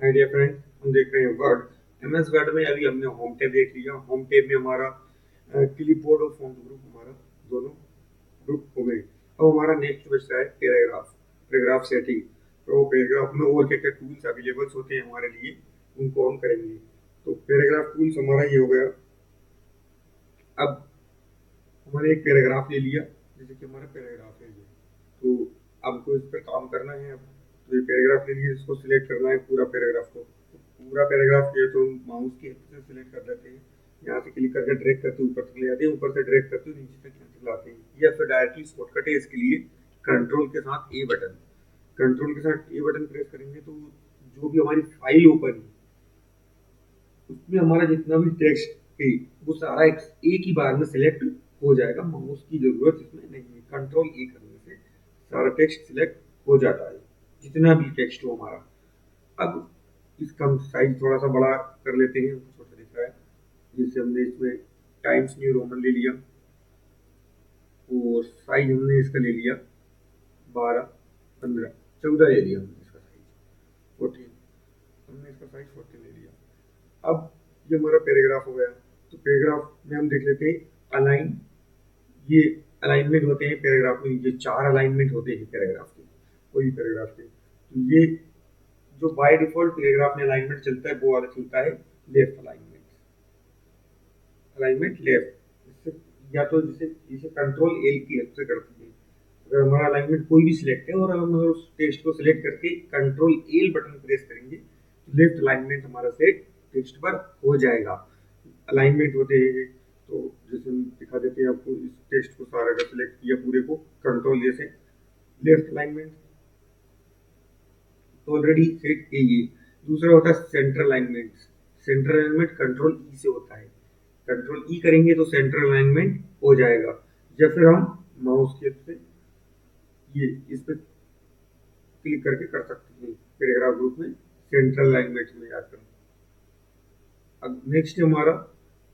My dear friend, हम देख रहे हैं वर्ड। एमएस वर्ड में अभी हमने होम टैब देख लिया। होम टैब में हमारा क्लिपबोर्ड और फॉन्ट ग्रुप हमारा दोनों ग्रुप हो गए। अब हमारा नेक्स्ट बचता है पैराग्राफ। Paragraph setting. तो पैराग्राफ में और क्या क्या टूल्स अवेलेबल्स होते हैं हमारे लिए, उनको हम करेंगे। तो पैराग्राफ टूल्स हमारा ये हो गया। अब हमने एक पैराग्राफ ले लिया, जैसे कि हमारा पैराग्राफ है ये। तो आपको इस पर काम करना है। अब तो ये पैराग्राफ ले लिए, इसको सिलेक्ट करना है पूरा पैराग्राफ को। तो पूरा पैराग्राफ के तो माउस की हेल्प से सिलेक्ट कर लेते हैं। यहाँ से क्लिक करके ड्रैग करते ऊपर तक ले जाते हैं, ऊपर से ड्रैग करते नीचे तक यहाँ तक लाते हैं। या फिर डायरेक्टली शॉर्टकट है इसके लिए, कंट्रोल के साथ ए बटन। कंट्रोल के साथ ए बटन प्रेस करेंगे तो जो भी हमारी फाइल ओपन है उसमें हमारा जितना भी टेक्स्ट है वो सारा एक ही बार में सिलेक्ट हो जाएगा। माउस की जरूरत इसमें नहीं है। कंट्रोल ए करने से सारा टेक्स्ट सिलेक्ट हो जाता है, जितना भी टेक्स्ट हो हमारा। अब इसका हम साइज थोड़ा सा बड़ा कर लेते हैं, हमको छोटा दिख रहा है। जैसे हमने इसमें टाइम्स न्यू रोमन ले लिया और साइज हमने इसका ले लिया 12, 15, 14 ले लिया हमने इसका साइज 14। हमने इसका साइज 14 ले लिया। अब ये हमारा पैराग्राफ हो गया। तो पैराग्राफ में हम देख लेते हैं अलाइन। ये अलाइनमेंट होते हैं पैराग्राफ में, ये 4 अलाइनमेंट होते हैं पैराग्राफ के, कोई पैराग्राफ के। तो ये जो बाय डिफॉल्ट पैराग्राफ में अलाइनमेंट चलता है वो वाला चलता है लेफ्ट अलाइनमेंट। अलाइनमेंट लेफ्ट, इससे या तो जिसे इसे कंट्रोल एल की हेल्प से करते हैं। अगर हमारा अलाइनमेंट कोई भी सिलेक्ट है और हम अगर उस टेक्स्ट को सिलेक्ट करके कंट्रोल एल बटन प्रेस करेंगे तो लेफ्ट अलाइनमेंट हमारा सेट टेक्स्ट पर हो जाएगा। अलाइनमेंट होते हैं तो जैसे हम दिखा देते हैं आपको, इस टेक्स्ट को सारा का सिलेक्ट किया पूरे को कंट्रोल ए से, लेफ्ट अलाइनमेंट तो ऑलरेडी सेट है ये। दूसरा होता है central alignment. Central alignment control ई से होता है। कंट्रोल ई करेंगे तो सेंट्रल अलाइनमेंट हो जाएगा। या फिर हम माउस की हेल्प से ये इस पे क्लिक करके कर सकते हैं पैराग्राफ ग्रुप में सेंट्रल अलाइनमेंट में जाकर। अब नेक्स्ट हमारा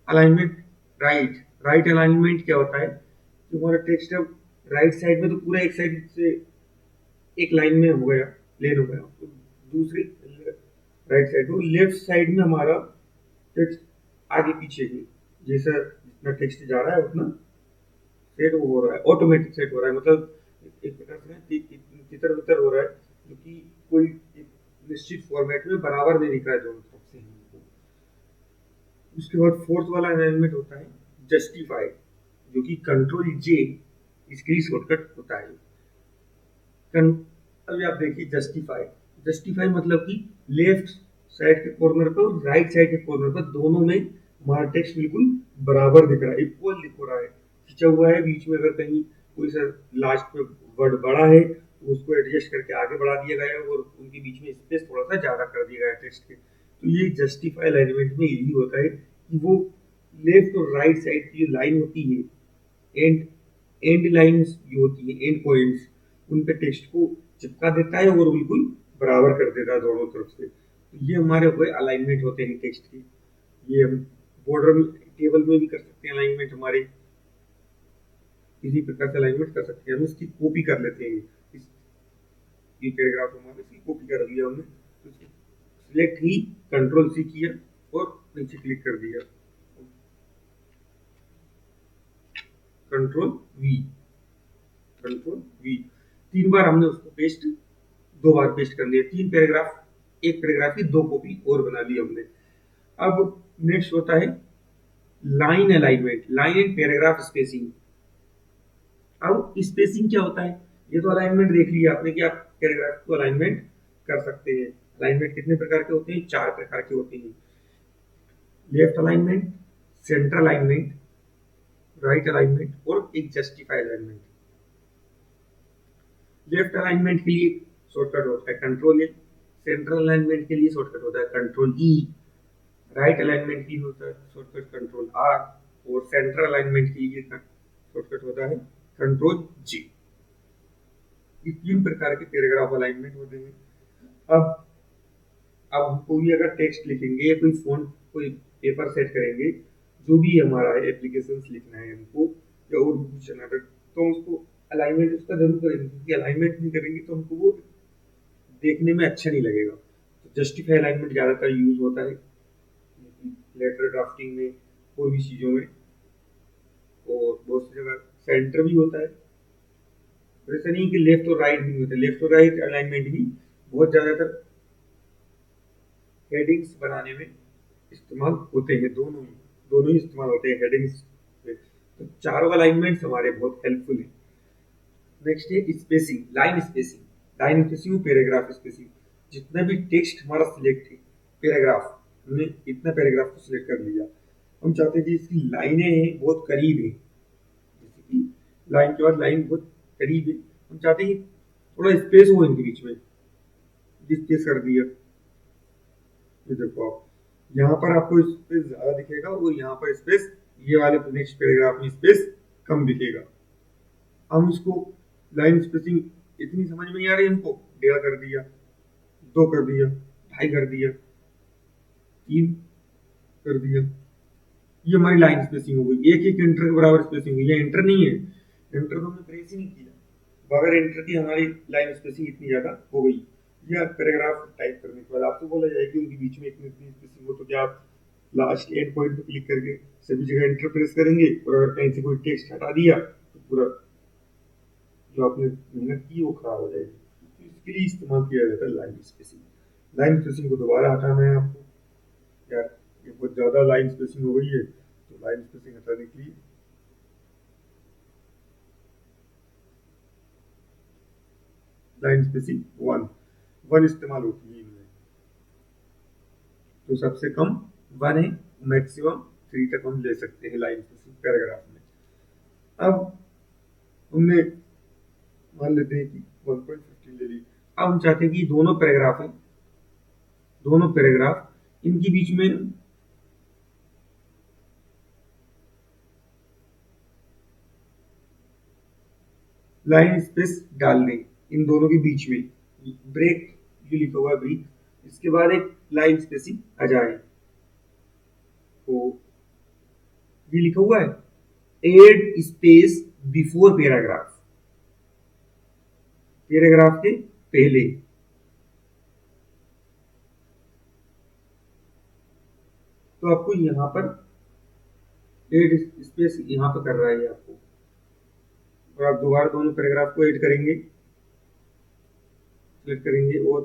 अलाइनमेंट राइट। राइट अलाइनमेंट क्या होता है, जो हमारा टेक्स्ट है राइट साइड में तो पूरा एक साइड से एक लाइन में हो गया, प्लेन हो गया। तो दूसरी राइट साइड में, लेफ्ट साइड में हमारा टेक्स्ट आगे पीछे की, जैसा जितना टेक्स्ट जा रहा है उतना सेट हो रहा है, ऑटोमेटिक सेट हो रहा है। मतलब एक प्रकार से तितर बितर हो रहा है, जो कि कोई एक निश्चित फॉर्मेट में बराबर नहीं दिख रहा है दोनों तरफ से हमको। उसके बाद फोर्थ वाला अलाइनमेंट होता है जस्टिफाई, जो कि कंट्रोल जे इसके लिए शॉर्टकट होता है। अभी आप देखिए जस्टिफाई। जस्टिफाई मतलब कि लेफ्ट साइड के कॉर्नर पर और राइट साइड के कॉर्नर पर दोनों में हमारा टेक्स्ट बिल्कुल बराबर दिख रहा है, इक्वल दिख रहा है, खिंचा हुआ है। बीच में अगर कहीं कोई सा लास्ट में वर्ड बड़ा है तो उसको एडजस्ट करके आगे बढ़ा दिया गया है और उनके बीच में स्पेस थोड़ा सा ज्यादा कर दिया गया है टेक्स्ट के। तो ये जस्टिफाई अलाइनमेंट में यही होता है कि वो लेफ्ट और राइट साइड की जो लाइन होती है, एंड एंड लाइंस जो होती है, एंड पॉइंट्स, उन पे टेक्स्ट को चिपका देता है और बिल्कुल बराबर कर देता है दोनों तरफ से। तो ये हमारे हुए अलाइनमेंट होते हैं टेक्स्ट के। ये हम बॉर्डर में, टेबल में भी कर सकते हैं अलाइनमेंट, हमारे किसी प्रकार से अलाइनमेंट कर सकते हैं। हम इसकी कॉपी कर लेते हैं। इस ये पैराग्राफ हमारे इसकी कॉपी कर लिया हमने, तो सिलेक्ट ही कंट्रोल सी किया और नीचे क्लिक कर दिया, कंट्रोल वी, कंट्रोल वी। 3 बार हमने उसको पेस्ट, 2 बार पेस्ट कर लिया। 3 पैराग्राफ, एक पैराग्राफ की 2 कॉपी और बना ली हमने। अब नेक्स्ट होता है line alignment, line and paragraph spacing. अब स्पेसिंग क्या होता है, ये तो अलाइनमेंट देख लिया आपने कि आप पैराग्राफ को अलाइनमेंट कर सकते हैं। अलाइनमेंट कितने प्रकार के होते हैं, 4 प्रकार के होते हैं। Left alignment, central alignment, right alignment और एक जस्टिफाई अलाइनमेंट। लेफ्ट अलाइनमेंट के लिए शॉर्टकट होता है कंट्रोल ए, सेंट्रल अलाइनमेंट के लिए शॉर्टकट होता है कंट्रोल ई, राइट अलाइनमेंट के लिए होता है शॉर्टकट कंट्रोल आर और सेंट्रल अलाइनमेंट के लिए शॉर्टकट होता है कंट्रोल जी। ये 3 प्रकार के पैराग्राफ अलाइनमेंट होते हैं। अब कोई अगर टेक्स्ट लिखेंगे या कोई फोन, कोई पेपर सेट करेंगे, जो भी हमारा एप्लीकेशन लिखना है हमको या और भी कुछ ना, तो उसको अलाइनमेंट उसका जरूर करेंगे, क्योंकि अलाइनमेंट नहीं करेंगे तो हमको वो देखने में अच्छा नहीं लगेगा। तो जस्टिफाई अलाइनमेंट ज़्यादातर यूज होता है लेटर ड्राफ्टिंग में और भी चीज़ों में, और बहुत सी जगह सेंटर भी होता है। और ऐसा नहीं कि लेफ्ट और राइट भी नहीं होता, लेफ्ट और राइट अलाइनमेंट भी बहुत ज़्यादातर हेडिंग्स बनाने में इस्तेमाल होते हैं, दोनों ही इस्तेमाल होते हैं हेडिंग्स में। तो चारों अलाइनमेंट्स हमारे बहुत हेल्पफुल हैं। नेक्स्ट है spacing, line spacing, paragraph spacing. जितना भी टेक्स्ट हमारा सिलेक्ट है, पैराग्राफ, हमने इतना पैराग्राफ को सिलेक्ट कर लिया, हम चाहते हैं कि इसकी लाइनें बहुत करीब है, जैसे कि लाइन के बाद लाइन बहुत करीब है, हम चाहते हैं कि थोड़ा स्पेस हो इनके बीच में, स्पेस कर दिया। ये देखो आप यहाँ पर आपको स्पेस ज्यादा दिखेगा और यहाँ पर स्पेस, ये वाले नेक्स्ट पैराग्राफ में स्पेस कम दिखेगा। हम इसको लाइन स्पेसिंग इतनी समझ में नहीं आ रही हमको, 1.5 कर दिया, 2 कर दिया, 2.5 कर दिया, 3 कर दिया, ये हमारी लाइन स्पेसिंग हो गई। एक एक इंटर के बराबर स्पेसिंग हुई, ये इंटर नहीं है, इंटर तो हमने प्रेस ही नहीं किया, बगैर इंटर की हमारी लाइन स्पेसिंग इतनी ज्यादा हो गई। या पैराग्राफ टाइप करने के बाद आपको बोला जाए कि उनके बीच में इतनी इतनी स्पेसिंग हो, तो क्या आप लास्ट एंड पॉइंट पे क्लिक करके सभी जगह इंटर प्रेस करेंगे, और अगर कहीं से कोई टेक्स्ट हटा दिया तो पूरा जो आपने मेहनत की वो खराब हो जाएगी। तो इसके लिए इस्तेमाल किया जाता है लाइन स्पेसिंग। लाइन स्पेसिंग को दोबारा हटाना है आपको, यार ये बहुत ज्यादा लाइन स्पेसिंग हो गई है, तो लाइन स्पेसिंग हटाने के लिए लाइन स्पेसिंग 1 इस्तेमाल होती है इनमें। तो सबसे कम 1 है, मैक्सिमम 3 तक हम ले सकते हैं लाइन स्पेसिंग पैराग्राफ में। अब हमने मान लेते हैं कि 1.15 ले ली। अब हम चाहते हैं कि दोनों पैराग्राफ हैं, दोनों पैराग्राफ इनके बीच में लाइन स्पेस डाल दें, इन दोनों के बीच में ब्रेक जो लिखा हुआ है ब्रेक, इसके बाद एक लाइन स्पेसिंग आ जाए। तो ये लिखा हुआ है add space before paragraph, paragraph के पहले। तो आपको यहां पर एड स्पेस यहां पर कर रहा है आपको, और आप दोबारा दोनों पैराग्राफ को ऐड करेंगे, सिलेक्ट करेंगे और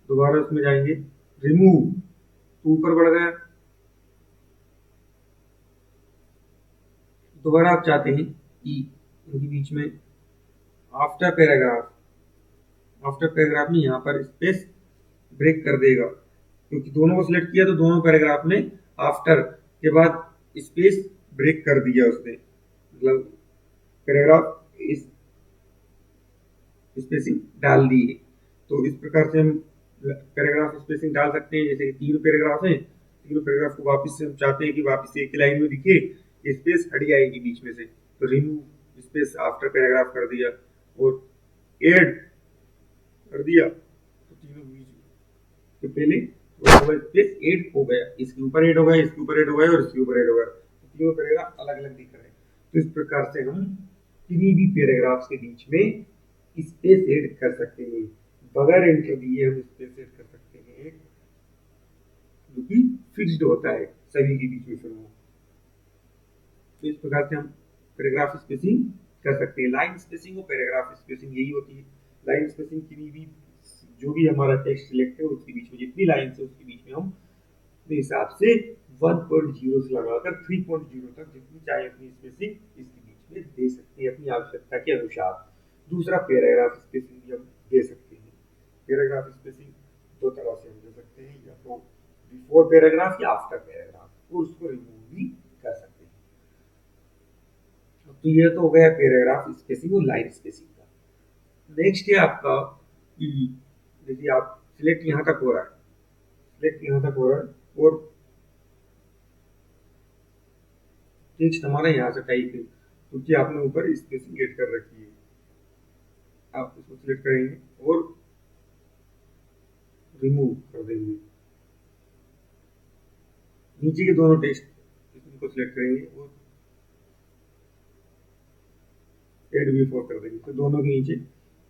दोबारा उसमें जाएंगे, रिमूव, तो ऊपर बढ़ गया। दोबारा आप चाहते हैं कि इनके बीच में आफ्टर पैराग्राफ, आफ्टर पैराग्राफ में यहाँ पर स्पेस ब्रेक कर देगा, क्योंकि दोनों को सिलेक्ट किया तो दोनों पैराग्राफ में आफ्टर के बाद स्पेस ब्रेक कर दिया उसने, मतलब पैराग्राफ इस स्पेसिंग डाल दी है। तो इस प्रकार से हम पैराग्राफ स्पेसिंग डाल सकते हैं। जैसे कि 3 पैराग्राफ हैं, तीनों पैराग्राफ को वापस से हम चाहते हैं कि वापस एक ही लाइन में दिखे, स्पेस हट जाएगी बीच में से, तो रिमूव स्पेस आफ्टर पैराग्राफ कर दिया और एड कर दिया, तो तीनों बीच तो पहले स्पेस एड हो गया, इसके ऊपर एड हो गया, इसके ऊपर एड हो गया और इसके ऊपर एड हो गया, तो तीनों पैराग्राफ अलग अलग दिख रहे हैं। तो इस प्रकार से हम किसी भी पैराग्राफ्स के बीच में स्पेस ऐड कर सकते हैं, बगैर एंटर दिए हम स्पेस ऐड कर सकते हैं, जो कि फिक्स्ड होता है सभी के बीच में फिर वो। तो इस प्रकार से हम पैराग्राफ स्पेसिंग कर सकते हैं। लाइन स्पेसिंग और पैराग्राफ स्पेसिंग यही होती है। लाइन स्पेसिंग किसी भी जो भी हमारा टेक्स्ट सिलेक्ट है उसके बीच में जितनी लाइन है उसके बीच में हम अपने हिसाब से 1.0 से लगाकर 3.0 तक जितनी चाहे अपनी स्पेसिंग इसके बीच में दे सकते हैं अपनी आवश्यकता के अनुसार। दूसरा पैराग्राफ स्पेसिंग भी हम दे सकते हैं। पैराग्राफ स्पेसिंग 2 तरह से हम दे सकते हैं, या तो बिफोर पैराग्राफ या आफ्टर पैराग्राफ, और उसको रिमूव भी कर सकते हैं। तो ये तो हो गया पैराग्राफ स्पेसिंग और लाइन स्पेसिंग का। नेक्स्ट है आपका, देखिए आप सिलेक्ट यहाँ तक हो रहा है, सिलेक्ट यहाँ तक हो रहा है और टेक्स्ट हमारा यहाँ से टाइप है, क्योंकि आपने ऊपर स्पेसिंग ऐड कर रखी है। आप इसको सिलेक्ट करेंगे और रिमूव कर देंगे, नीचे के दोनों टेक्स्ट इनको सिलेक्ट करेंगे और एड बिफोर कर देंगे, तो दोनों के नीचे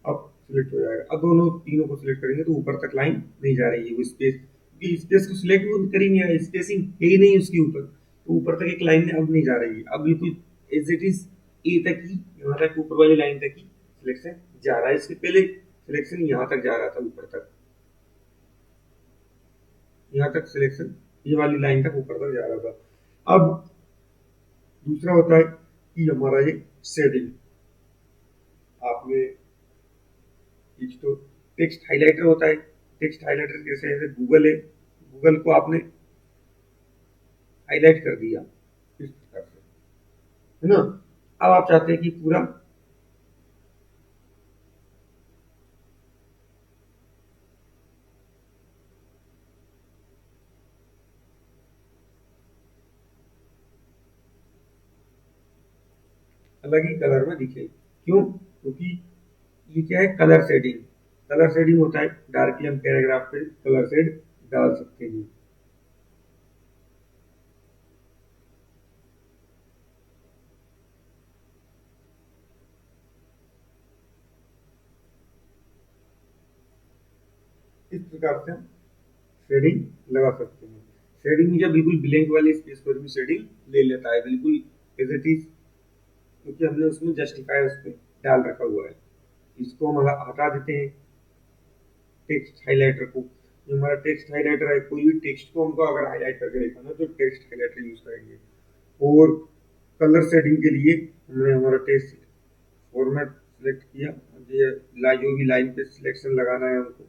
अब सिलेक्ट हो जाएगा। अब दोनों तीनों को सिलेक्ट करेंगे तो ऊपर तक लाइन नहीं जा रही है, वो स्पेस, क्योंकि स्पेस को सिलेक्ट भी करेंगे, स्पेसिंग है ही नहीं उसके ऊपर, तो ऊपर तक एक लाइन अब नहीं जा रही है। अब बिल्कुल एज इट इज ए तक ही, यहाँ तक ऊपर वाली लाइन तक ही सिलेक्शन जा रहा है। इसके पहले सिलेक्शन यहाँ तक जा रहा था, ऊपर तक, यहाँ तक सिलेक्शन ये वाली लाइन तक ऊपर तक जा रहा था। अब दूसरा होता है कि हमारा ये शेडिंग, आपने एक तो टेक्स्ट हाइलाइटर होता है। टेक्स्ट हाइलाइटर जैसे जैसे गूगल है, गूगल को आपने हाईलाइट कर दिया इस प्रकार से, है ना। अब आप चाहते हैं कि पूरा अलग ही कलर में दिखे, क्यों? क्योंकि ये क्या है, कलर शेडिंग। कलर शेडिंग होता है, डायरेक्टली हम पैराग्राफ पे कलर शेड डाल सकते हैं। इस प्रकार से हम शेडिंग लगा सकते हैं। शेडिंग जब बिल्कुल ब्लैंक वाले स्पेस पर भी शेडिंग ले लेता है, बिल्कुल एज इट इज, क्योंकि हमने उसमें जस्टिफाई उस पर डाल रखा हुआ है। इसको हम हटा देते हैं, टेक्स्ट हाइलाइटर को। जो हमारा टेक्स्ट हाइलाइटर है, कोई भी टेक्स्ट को हमको अगर हाईलाइट करके देखना है तो टेक्स्ट हाइलाइटर यूज करेंगे। और कलर सेटिंग के लिए हमने हमारा टेक्स्ट फॉर्मेट सिलेक्ट किया, ये जो भी लाइन पे सिलेक्शन लगाना है हमको,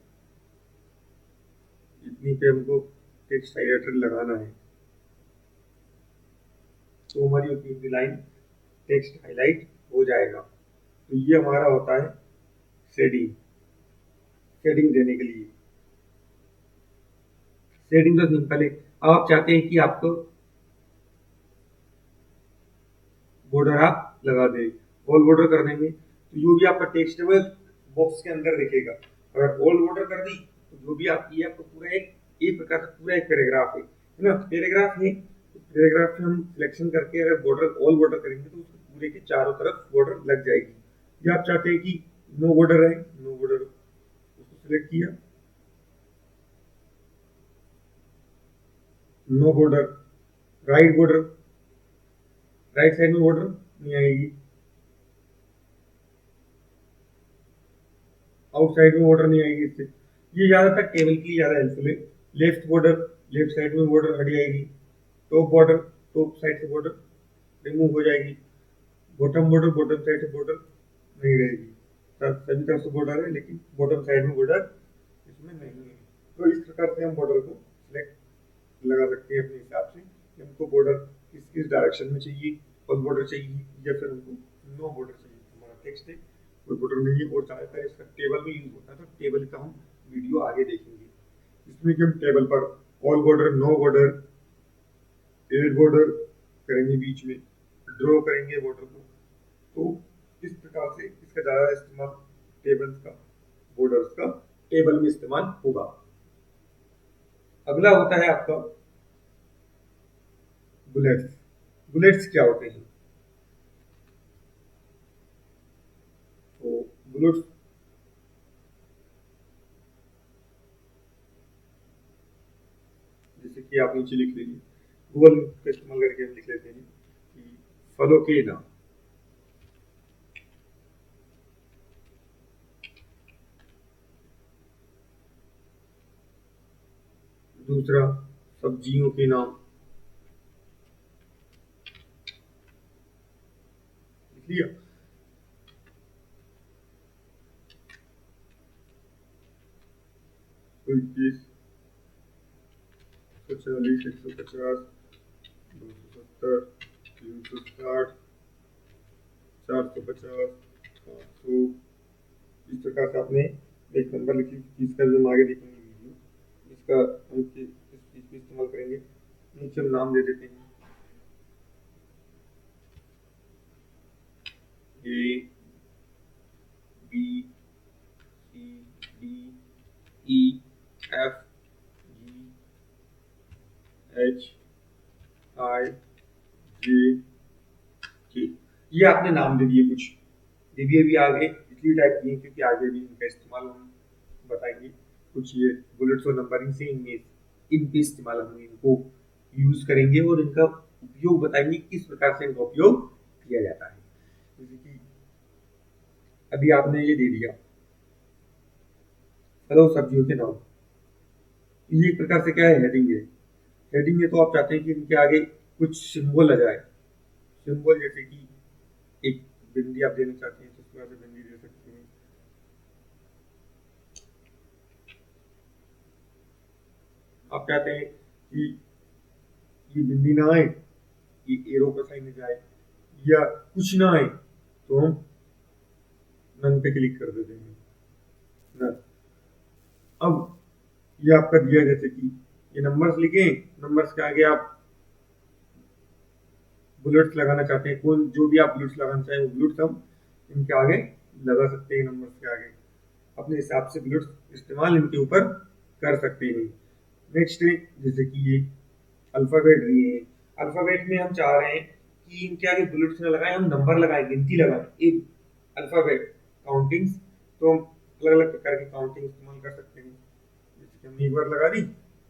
इतनी पे हमको टेक्स्ट हाइलाइटर लगाना है, तो हमारी उतनी उतनी लाइन टेक्स्ट हाईलाइट हो जाएगा। तो ये हमारा होता है शेडिंग, शेडिंग देने के लिए। शेडिंग तो सिंपल है। अब आप चाहते हैं कि आपको बॉर्डर आप लगा दें, ऑल बॉर्डर करने में तो जो भी आपका टेक्स्ट है वो बॉक्स के अंदर दिखेगा। अगर ऑल बॉर्डर कर दी तो जो भी आपकी आपको पूरा एक प्रकार से पूरा एक पैराग्राफ है ना, पैराग्राफ है, तो पैराग्राफ में हम सिलेक्शन करके अगर बॉर्डर ऑल बॉर्डर करेंगे तो उसके पूरे के चारों तरफ बॉर्डर लग जाएगी। या आप चाहते हैं कि नो बॉर्डर है, नो बॉर्डर, उसको सिलेक्ट किया, no border, right border, right side में बॉर्डर नहीं आएगी, आउटसाइड में बॉर्डर नहीं आएगी इससे। ये ज्यादातर टेबल के लिए ज्यादा हेल्पफुल है। लेफ्ट बॉर्डर, लेफ्ट साइड में बॉर्डर हट जाएगी, टॉप बॉर्डर, टॉप साइड से बॉर्डर रिमूव हो जाएगी, बॉटम बॉर्डर, बॉटम साइड से बॉर्डर नहीं रहेगी। सभी तरफ से बॉर्डर है लेकिन बॉटम साइड में बॉर्डर इसमें नहीं है। तो इस प्रकार से हम बॉर्डर को सिलेक्ट लगा सकते हैं अपने हिसाब से कि हमको बॉर्डर किस किस डायरेक्शन में चाहिए, और बॉर्डर चाहिए या फिर हमको नो बॉर्डर चाहिए। हमारा टेक्स्ट है, कोई बॉर्डर नहीं है, और ज़्यादातर इसका टेबल में यूज होता है, तो टेबल का हम वीडियो आगे देखेंगे। इसमें कि हम टेबल पर all border, no border, add border करेंगे, बीच में ड्रॉ करेंगे बॉर्डर को। तो इस प्रकार से इसका ज़्यादा इस्तेमाल टेबल्स का, बॉर्डर्स का टेबल में इस्तेमाल होगा। अगला होता है आपका बुलेट्स। बुलेट्स क्या होते हैं? तो बुलेट्स जैसे कि आप नीचे लिख लीजिए, गूगल का इस्तेमाल करके हम लिख लेते हैं कि फलों के नाम। दूसरा, सब्जियों के नाम लिख लिया। कोई 140, 150, 270, 360, 450, 500, इस प्रकार से आपने एक नंबर लिखी। इसका भी हम आगे देखेंगे वीडियो, इसका हम इस चीज को इस्तेमाल करेंगे। नीचे हम नाम दे देते हैं, A B C D E F G H I J K, ये आपने नाम दे दिए कुछ, ये भी अभी आगे इसलिए टाइप किए क्योंकि आगे भी इनका इस्तेमाल हम बताएंगे। कुछ ये बुलेट्स और नंबरिंग से इनमें इनके इस्तेमाल हम इनको यूज करेंगे और इनका उपयोग बताएंगे किस प्रकार से इनका उपयोग किया जाता है। जैसे कि अभी आपने ये दे दिया फलों सब्जियों के नाम, ये एक प्रकार से क्या है, हेडिंग है। हेडिंग है तो आप चाहते हैं कि इनके आगे कुछ सिंबल आ जाए। सिंबल जैसे कि एक बिंदी आप देना चाहते हैं तो इस तरह से बिंदी दे सकते हैं। आप चाहते हैं कि ये बिंदी ना आए, ये एरो का साइन जाए या कुछ ना आए तो हम नन पे क्लिक कर देते हैं ना। अब ये आपका दिया जैसे कि ये नंबर्स लिखे, नंबर्स के आगे आप बुलेट्स लगाना चाहते हैं, कौन जो भी आप बुलेट्स लगाना चाहें वो बुलेट्स हम इनके आगे लगा सकते हैं। नंबर्स के आगे अपने हिसाब से बुलेट्स इस्तेमाल इनके ऊपर कर सकते हैं। नेक्स्ट है जैसे कि ये अल्फाबेट दिए हैं, अल्फाबेट में हम चाह रहे हैं कि इनके आगे बुलेट्स ना लगाएं, हम नंबर लगाएं, गिनती लगाएं। एक अल्फाबेट काउंटिंग्स, तो हम अलग अलग प्रकार की काउंटिंग इस्तेमाल कर सकते हैं। जैसे कि हमने एक बार लगा दी,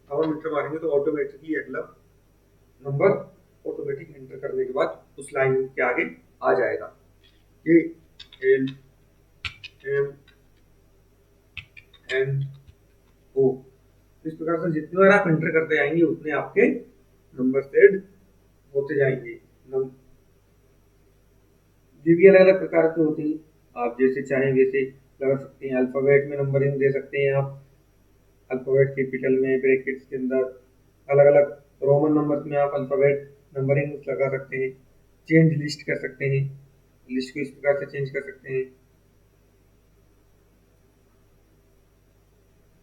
अब हम इंटर मारेंगे तो ऑटोमेटिकली अगला नंबर ऑटोमेटिक एंटर करने के बाद उस लाइन के आगे आ जाएगा। ये एल एम एन ओ, इस प्रकार से जितनी बार आप एंटर करते जाएंगे उतने आपके नंबर सेट होते जाएंगे। ये भी अलग अलग प्रकार के होते हैं, आप जैसे चाहें वैसे लगा सकते हैं। अल्फाबेट में नंबरिंग दे सकते हैं आप, अल्फाबेट कैपिटल में ब्रैकेट्स के अंदर अलग अलग रोमन नंबर्स में आप अल्फाबेट नंबरिंग लगा सकते हैं। चेंज लिस्ट कर सकते हैं, लिस्ट को इस प्रकार से चेंज कर सकते हैं।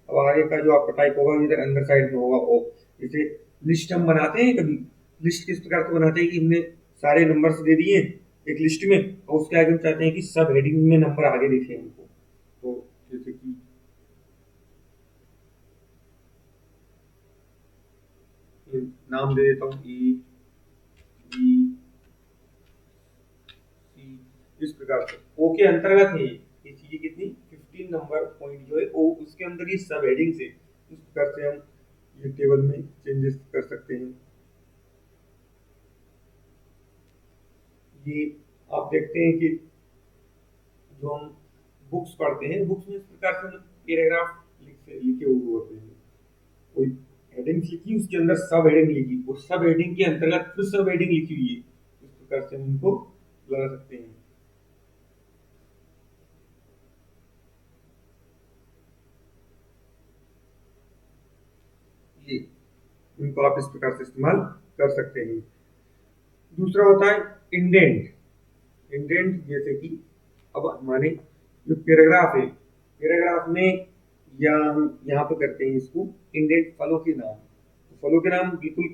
अब आगे का जो आपका टाइप होगा इधर अंदर साइड में होगा ओ। जैसे लिस्ट हम बनाते हैं, कभी लिस्ट किस प्रकार से बनाते हैं कि हमने सारे नंबर्स दे दिए एक लिस्ट में और उसके आगे हम चाहते हैं कि सब हेडिंग में नंबर आगे दिखे हमको। तो जैसे कि नाम दे देता हूँ ई बी सी, इस प्रकार से ओ के अंतर्गत है ये चीजें कितनी 15 नंबर पॉइंट जो है ओ उसके अंदर ये सब हेडिंग से इस प्रकार से हम ये टेबल में चेंजेस कर सकते हैं। ये आप देखते हैं कि जो हम बुक्स पढ़ते हैं, बुक्स में इस प्रकार से पैराग्राफ लिखे हुए होते हैं। कोई हेडिंग्स लिखी, उसके अंदर सब हेडिंग लिखी, उस सब हेडिंग के अंतर्गत फिर सब हेडिंग लिखी हुई है। इस प्रकार से हम इनको लगा सकते हैं। ये इनको आप इस प्रकार से इस्तेमाल कर सकते हैं। दूसरा होता है इंडेंट। इंडेंट जैसे कि अब हमारे जो पैराग्राफ है, पैराग्राफ में या हम यहाँ पे करते हैं इसको इंडेंट फलों के नाम। तो फलों के नाम बिल्कुल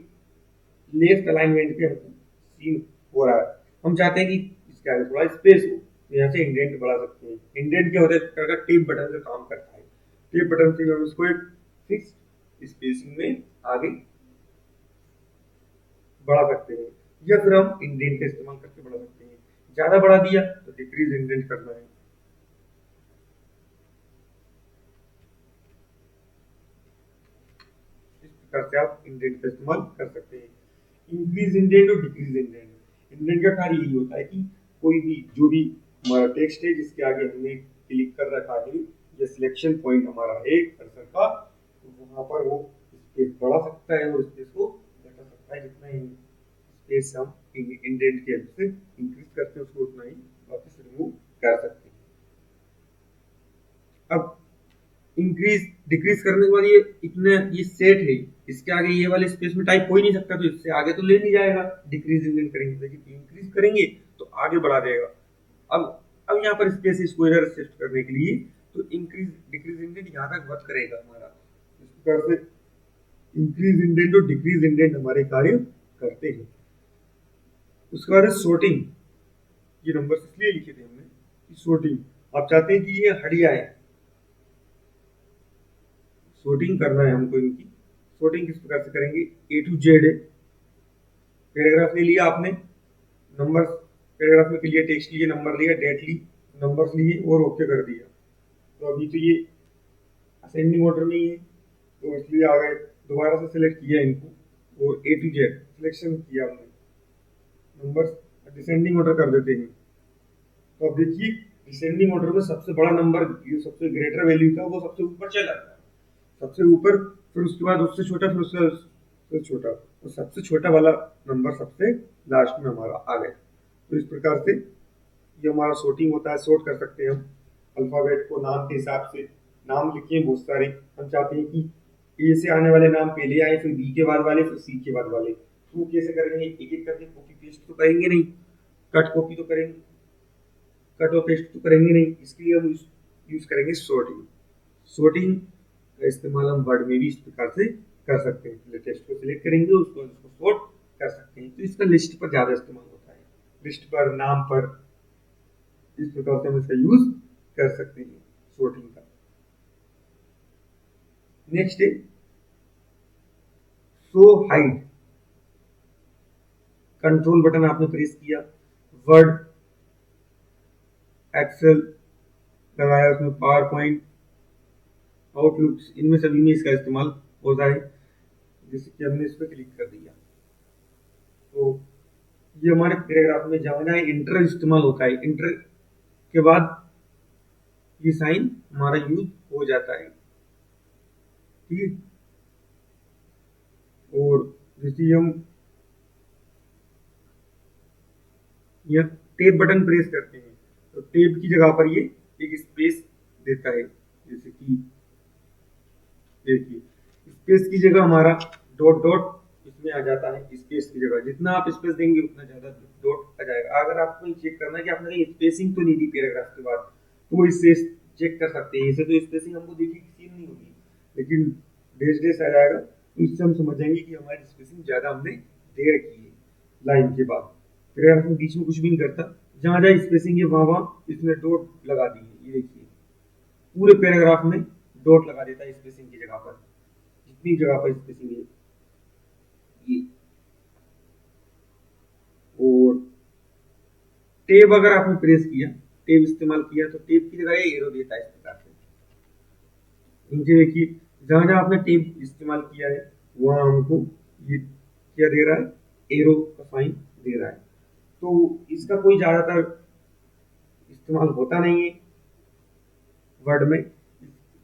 लेफ्ट अलाइनमेंट पे हमको सीन हो रहा है, हम चाहते हैं कि इसके आगे थोड़ा स्पेस हो तो यहाँ से इंडेंट बढ़ा सकते हैं। इंडेंट क्या होता है, प्रकार का टेप बटन से काम करता है। टेप बटन से हम इसको एक फिक्स स्पेसिंग में आगे बढ़ा सकते हैं या फिर हम इंडेंट का इस्तेमाल करके बढ़ा सकते हैं। ज्यादा बढ़ा दिया तो डिक्रीज इंडेंट करना है। इस प्रकार से आप इंडेंट का इस्तेमाल कर सकते हैं। इंक्रीज इंडेंट और डिक्रीज इंडेंट, इंडेंट का कार्य यही होता है कि कोई भी जो भी हमारा टेक्स्ट है जिसके आगे हमने क्लिक कर रखा है या सिलेक्शन पॉइंट हमारा है कर्सर का, तो वहां पर वो स्पेस बढ़ा सकता है और स्पेस को घटा सकता है। जितना स्पेस हम इंडेंट की हेल्प से इंक्रीज करते हैं उसको उतना ही वापस रिमूव कर सकते हैं। अब इंक्रीज डिक्रीज करने के बाद ये इतने ये सेट है, इसके आगे ये वाले स्पेस में टाइप हो ही नहीं सकता, तो इससे आगे तो ले नहीं जाएगा। डिक्रीज इंक्रीज करेंगे, लेकिन इंक्रीज करेंगे तो आगे बढ़ा देगा। अब यहाँ पर स्पेस इसको इधर शिफ्ट करने के लिए तो इंक्रीज डिक्रीज इंडेंट यहाँ तक वर्क करेगा हमारा। इस प्रकार से इंक्रीज इंडेंट और डिक्रीज इंडेंट हमारे कार्य करते हैं। उसके बाद सॉर्टिंग, ये नंबर इसलिए लिखे थे हमने। सॉर्टिंग आप चाहते हैं कि ये हट जाए, सॉर्टिंग करना है हमको इनकी। सॉर्टिंग किस प्रकार से करेंगे, ए टू जेड है, पैराग्राफ ले लिया आपने, नंबर पैराग्राफ में के लिए टेक्स्ट लिए, नंबर लिया, डेट ली, नंबर्स लिए और ओके कर दिया। तो अभी तो ये असेंडिंग ऑर्डर में ही है, तो इसलिए आ गए, दोबारा से सिलेक्ट किया इनको और ए टू जेड सिलेक्शन किया हमने, नंबर्स डिसेंडिंग ऑर्डर कर देते हैं। तो अब देखिए डिसेंडिंग ऑर्डर में सबसे बड़ा नंबर जो सबसे ग्रेटर वैल्यू था वो सबसे ऊपर चला गया, सबसे ऊपर, फिर उसके बाद उससे छोटा, फिर उससे छोटा, तो सबसे छोटा वाला नंबर सबसे लास्ट में हमारा आ गया। तो इस प्रकार से ये हमारा sorting होता है, सॉर्ट कर सकते हैं हम अल्फाबेट को नाम के हिसाब से। नाम लिखिए बहुत सारे, हम चाहते हैं कि ए से आने वाले नाम पहले आए, फिर बी के बाद वाले, फिर सी के बाद वाले। तो कैसे करेंगे, एक एक करके कॉपी पेस्ट तो करेंगे नहीं, कट कॉपी तो करेंगे, कट और पेस्ट तो करेंगे नहीं, इसके लिए हम यूज करेंगे सॉर्टिंग। सॉर्टिंग का इस्तेमाल हम वर्ड में भी इस प्रकार से कर सकते हैं, पहले टेक्स्ट को सिलेक्ट करेंगे, उसको सॉर्ट कर सकते हैं। तो इसका लिस्ट पर ज्यादा इस्तेमाल होता है, लिस्ट पर, नाम पर, इस प्रकार से हम इसका यूज कर सकते हैं सॉर्टिंग का। नेक्स्ट है शो हाइड। कंट्रोल बटन आपने प्रेस किया, वर्ड, एक्सेल लगाया, उसमें पावर पॉइंट, आउटलुक, इनमें सभी में इसका इस्तेमाल होता है। जैसे कि हमने इस पर क्लिक कर दिया तो ये हमारे पैराग्राफ में जहां जहां इंटर इस्तेमाल होता है, इंटर के बाद ये साइन हमारा यूज हो जाता है, ठीक है। और जैसे हम यह टेप बटन प्रेस करते हैं तो टेप की जगह पर ये एक स्पेस देता है, जैसे कि देखिए स्पेस की जगह हमारा डॉट डॉट इसमें आ जाता है, स्पेस की जगह जितना आप स्पेस देंगे उतना ज्यादा डॉट आ जाएगा। अगर आपको ये चेक करना है कि आपने कहीं स्पेसिंग तो नहीं दी पैराग्राफ के बाद, तो वो इससे चेक कर सकते हैं। इसे तो स्पेसिंग हमको देखिए किसी नहीं होगी, लेकिन डेस डेस आ जाएगा तो इससे हम समझ जाएंगे कि हमारी स्पेसिंग ज्यादा हमने दे रखी है लाइन के बाद। पैराग्राफ में बीच में कुछ भी नहीं करता, जहां जहां स्पेसिंग है वहां वहां इसमें डॉट लगा दी है, ये देखिए पूरे पैराग्राफ में डॉट लगा देता है स्पेसिंग की जगह पर, जितनी जगह पर स्पेसिंग है ये। और टेब अगर आपने प्रेस किया, टेब इस्तेमाल किया, तो टेब की जगह ये एरो देता है इस प्रकार से। नीचे देखिए जहां जहां आपने टेब इस्तेमाल किया है वहां हमको ये क्या दे रहा है, एरो का साइन दे रहा है। तो इसका कोई ज्यादातर इस्तेमाल होता नहीं है वर्ड में,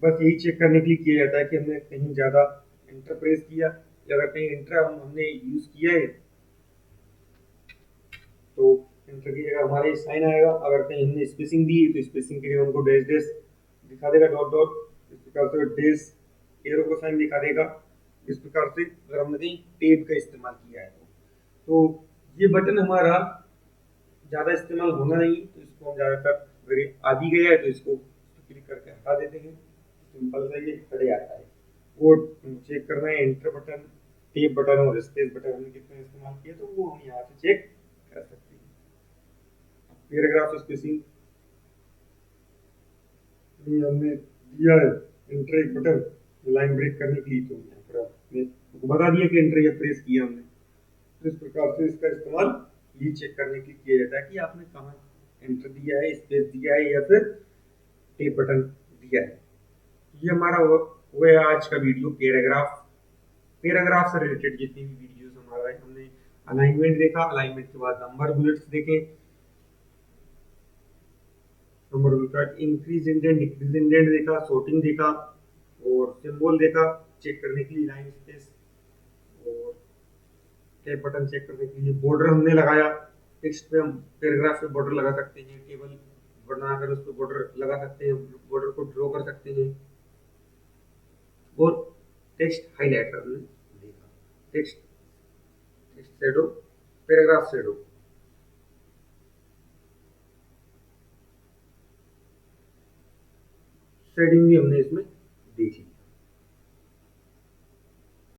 बस यही चेक करने के लिए किया जाता है कि हमने कहीं ज्यादा इंटर प्रेस किया, या अगर कहीं इंटर हमने यूज किया है तो इंटर की जगह हमारे साइन आएगा। अगर कहीं हमने स्पेसिंग दी तो स्पेसिंग के लिए हमको डैश डैश दिखा देगा, डॉट डॉट, इस प्रकार से डैश एरो का साइन दिखा देगा। इस प्रकार से अगर हमने कहीं टेब का इस्तेमाल किया है तो ये बटन हमारा ज्यादा इस्तेमाल होना नहीं, तो इसको हम ज्यादातर अगर ये आ भी गया है तो इसको क्लिक करके हटा देते हैं, सिंपल सा ये हट जाता है। और चेक करना है एंटर बटन, टेप बटन और स्पेस बटन हमने कितना इस्तेमाल किया, तो वो हम यहाँ से चेक कर सकते हैं। पैराग्राफ स्पेसिंग हमने दिया है, एंटर एक बटन लाइन ब्रेक करने के लिए, तो यहाँ पर आपने बता दिया कि एंटर या प्रेस किया हमने। तो इस प्रकार से इसका इस्तेमाल ये चेक करने के लिए किया जाता है कि आपने कहाँ एंटर दिया है, स्पेस दिया है, या फिर टेप बटन दिया है। ये हमारा हो गया आज का वीडियो पैराग्राफ। पैराग्राफ से रिलेटेड जितनी भी वीडियोस हमारा है, हमने अलाइनमेंट देखा, अलाइनमेंट के बाद नंबर बुलेट्स देखे, number bullet, increase indent decrease indent देखा, सॉर्टिंग देखा, और सिंबल देखा चेक करने के लिए, लाइन स्पेस, और टेप बटन चेक करने के लिए, बॉर्डर हमने लगाया, टेक्स्ट पे हम पैराग्राफ पे बॉर्डर लगा सकते हैं, टेबल बनाकर उस पर बॉर्डर लगा सकते हैं, बॉर्डर को ड्रॉ कर सकते हैं। और टेक्स्ट हाइलाइटर हमने देखा, text text shadow, paragraph shadow, shading भी हमने इसमें देखी।